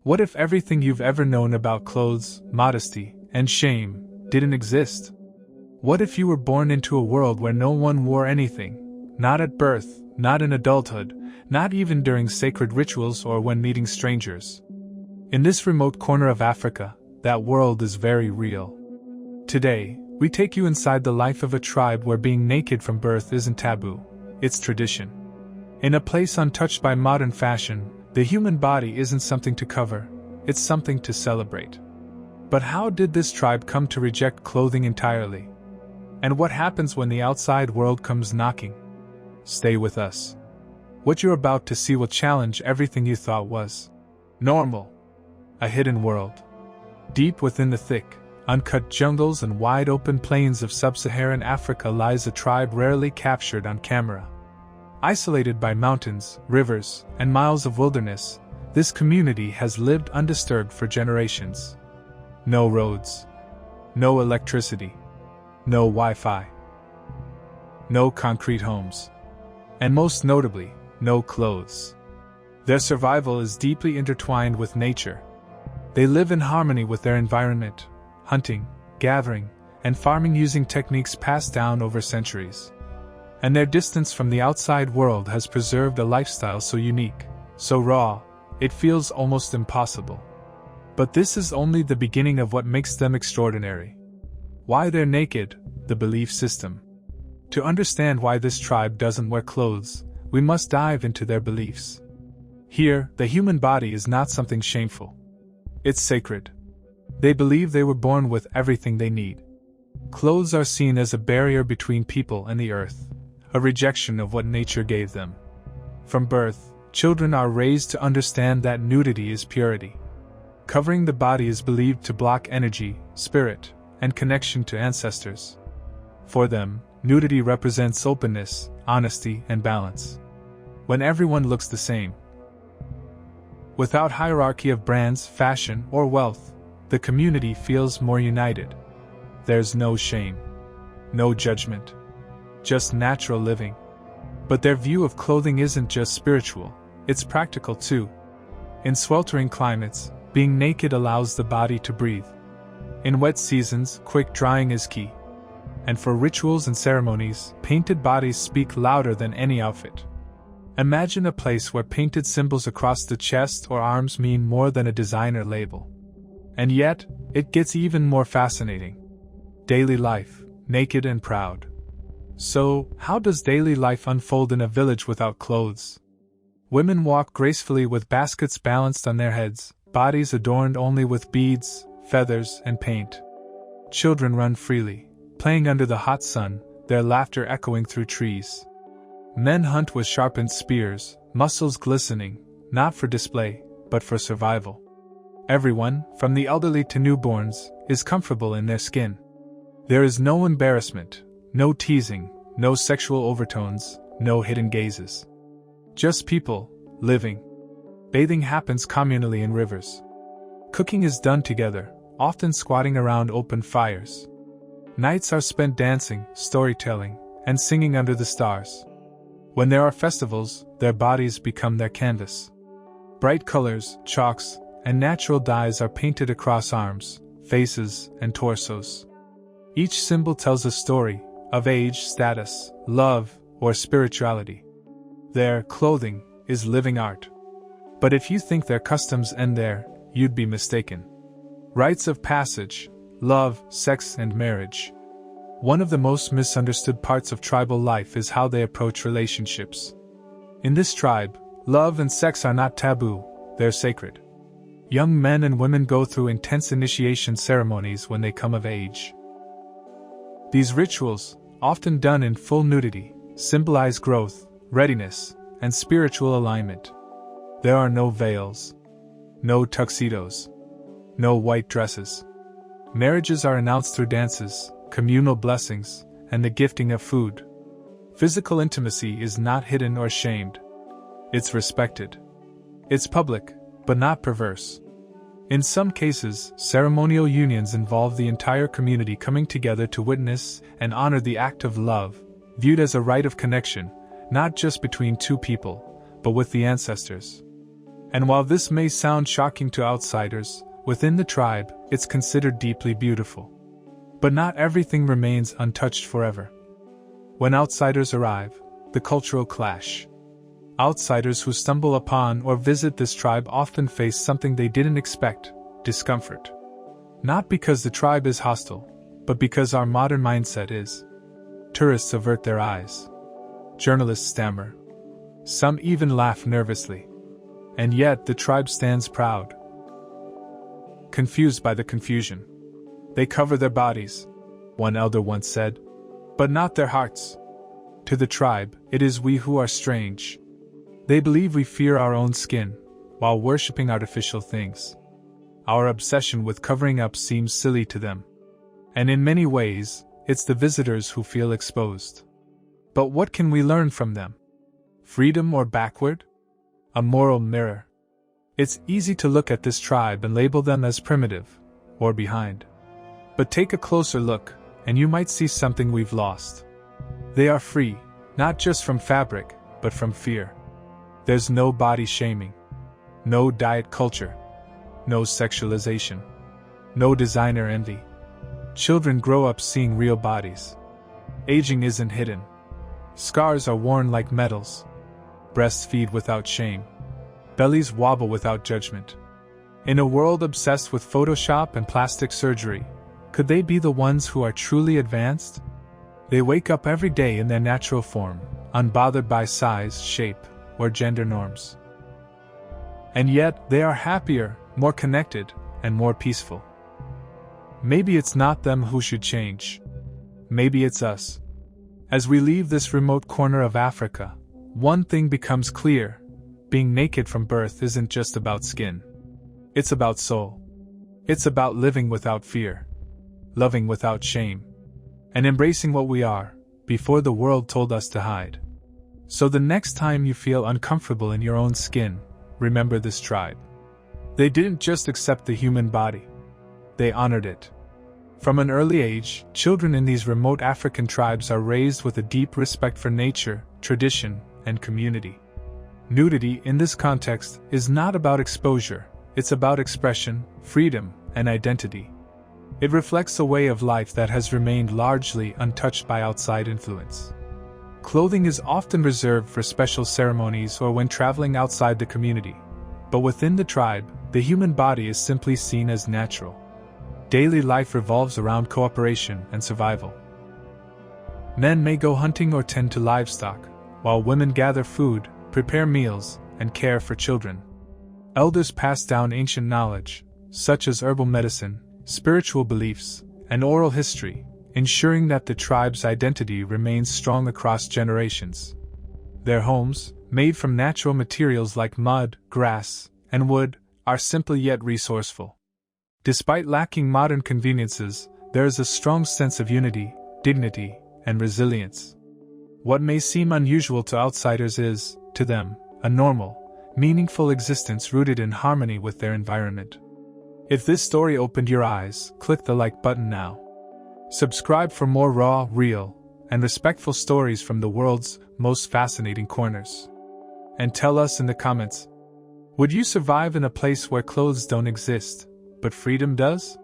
What if everything you've ever known about clothes, modesty, and shame didn't exist? What if you were born into a world where no one wore anything? Not at birth, not in adulthood, not even during sacred rituals or when meeting strangers. In this remote corner of Africa, that world is very real. Today, we take you inside the life of a tribe where being naked from birth isn't taboo, it's tradition. In a place untouched by modern fashion, the human body isn't something to cover, it's something to celebrate. But how did this tribe come to reject clothing entirely? And what happens when the outside world comes knocking? Stay with us. What you're about to see will challenge everything you thought was normal. A hidden world. Deep within the thick, uncut jungles and wide-open plains of sub-Saharan Africa lies a tribe rarely captured on camera. Isolated by mountains, rivers, and miles of wilderness, this community has lived undisturbed for generations. No roads. No electricity. No Wi-Fi. No concrete homes. And most notably, no clothes. Their survival is deeply intertwined with nature. They live in harmony with their environment, hunting, gathering, and farming using techniques passed down over centuries. And their distance from the outside world has preserved a lifestyle so unique, so raw, it feels almost impossible. But this is only the beginning of what makes them extraordinary. Why they're naked, the belief system. To understand why this tribe doesn't wear clothes, we must dive into their beliefs. Here, the human body is not something shameful. It's sacred. They believe they were born with everything they need. Clothes are seen as a barrier between people and the earth, a rejection of what nature gave them. From birth, children are raised to understand that nudity is purity. Covering the body is believed to block energy, spirit, and connection to ancestors. For them, nudity represents openness, honesty, and balance. When everyone looks the same. Without hierarchy of brands, fashion, or wealth, the community feels more united. There's no shame. No judgment. Just natural living. But their view of clothing isn't just spiritual, it's practical too. In sweltering climates, being naked allows the body to breathe. In wet seasons, quick drying is key. And for rituals and ceremonies, painted bodies speak louder than any outfit. Imagine a place where painted symbols across the chest or arms mean more than a designer label. And yet, it gets even more fascinating. Daily life, naked and proud. So, how does daily life unfold in a village without clothes? Women walk gracefully with baskets balanced on their heads, bodies adorned only with beads, feathers, and paint. Children run freely, playing under the hot sun, their laughter echoing through trees. Men hunt with sharpened spears, muscles glistening, not for display, but for survival. Everyone, from the elderly to newborns, is comfortable in their skin. There is no embarrassment, no teasing, no sexual overtones, no hidden gazes. Just people, living. Bathing happens communally in rivers. Cooking is done together, often squatting around open fires. Nights are spent dancing, storytelling, and singing under the stars. When there are festivals, their bodies become their canvas. Bright colors, chalks, and natural dyes are painted across arms, faces, and torsos. Each symbol tells a story, of age, status, love, or spirituality. Their clothing is living art. But if you think their customs end there, you'd be mistaken. Rites of passage, love, sex, and marriage. One of the most misunderstood parts of tribal life is how they approach relationships. In this tribe, love and sex are not taboo, they're sacred. Young men and women go through intense initiation ceremonies when they come of age. These rituals, often done in full nudity, symbolize growth, readiness, and spiritual alignment. There are no veils. No tuxedos. No white dresses. Marriages are announced through dances, communal blessings, and the gifting of food. Physical intimacy is not hidden or shamed. It's respected. It's public, but not perverse. In some cases, ceremonial unions involve the entire community coming together to witness and honor the act of love, viewed as a rite of connection, not just between two people, but with the ancestors. And while this may sound shocking to outsiders, within the tribe, it's considered deeply beautiful. But not everything remains untouched forever. When outsiders arrive, the cultural clash. Outsiders who stumble upon or visit this tribe often face something they didn't expect: discomfort. Not because the tribe is hostile, but because our modern mindset is. Tourists avert their eyes. Journalists stammer. Some even laugh nervously. And yet the tribe stands proud. Confused by the confusion. They cover their bodies, one elder once said, but not their hearts. To the tribe, it is we who are strange. They believe we fear our own skin, while worshipping artificial things. Our obsession with covering up seems silly to them. And in many ways, it's the visitors who feel exposed. But what can we learn from them? Freedom or backward? A moral mirror. It's easy to look at this tribe and label them as primitive, or behind. But take a closer look, and you might see something we've lost. They are free, not just from fabric, but from fear. There's no body shaming, no diet culture, no sexualization, no designer envy. Children grow up seeing real bodies. Aging isn't hidden. Scars are worn like medals. Breasts feed without shame. Bellies wobble without judgment. In a world obsessed with Photoshop and plastic surgery, could they be the ones who are truly advanced? They wake up every day in their natural form, unbothered by size, shape, or gender norms. And yet, they are happier, more connected, and more peaceful. Maybe it's not them who should change. Maybe it's us. As we leave this remote corner of Africa, one thing becomes clear: being naked from birth isn't just about skin. It's about soul. It's about living without fear, loving without shame, and embracing what we are, before the world told us to hide. So the next time you feel uncomfortable in your own skin, remember this tribe. They didn't just accept the human body. They honored it. From an early age, children in these remote African tribes are raised with a deep respect for nature, tradition, and community. Nudity, in this context, is not about exposure, it's about expression, freedom, and identity. It reflects a way of life that has remained largely untouched by outside influence. Clothing is often reserved for special ceremonies or when traveling outside the community, but within the tribe, the human body is simply seen as natural. Daily life revolves around cooperation and survival. Men may go hunting or tend to livestock, while women gather food, prepare meals, and care for children. Elders pass down ancient knowledge, such as herbal medicine, spiritual beliefs, and oral history, ensuring that the tribe's identity remains strong across generations. Their homes, made from natural materials like mud, grass, and wood, are simple yet resourceful. Despite lacking modern conveniences, there is a strong sense of unity, dignity, and resilience. What may seem unusual to outsiders is, to them, a normal, meaningful existence rooted in harmony with their environment. If this story opened your eyes, click the like button now. Subscribe for more raw, real, and respectful stories from the world's most fascinating corners. And tell us in the comments, would you survive in a place where clothes don't exist, but freedom does?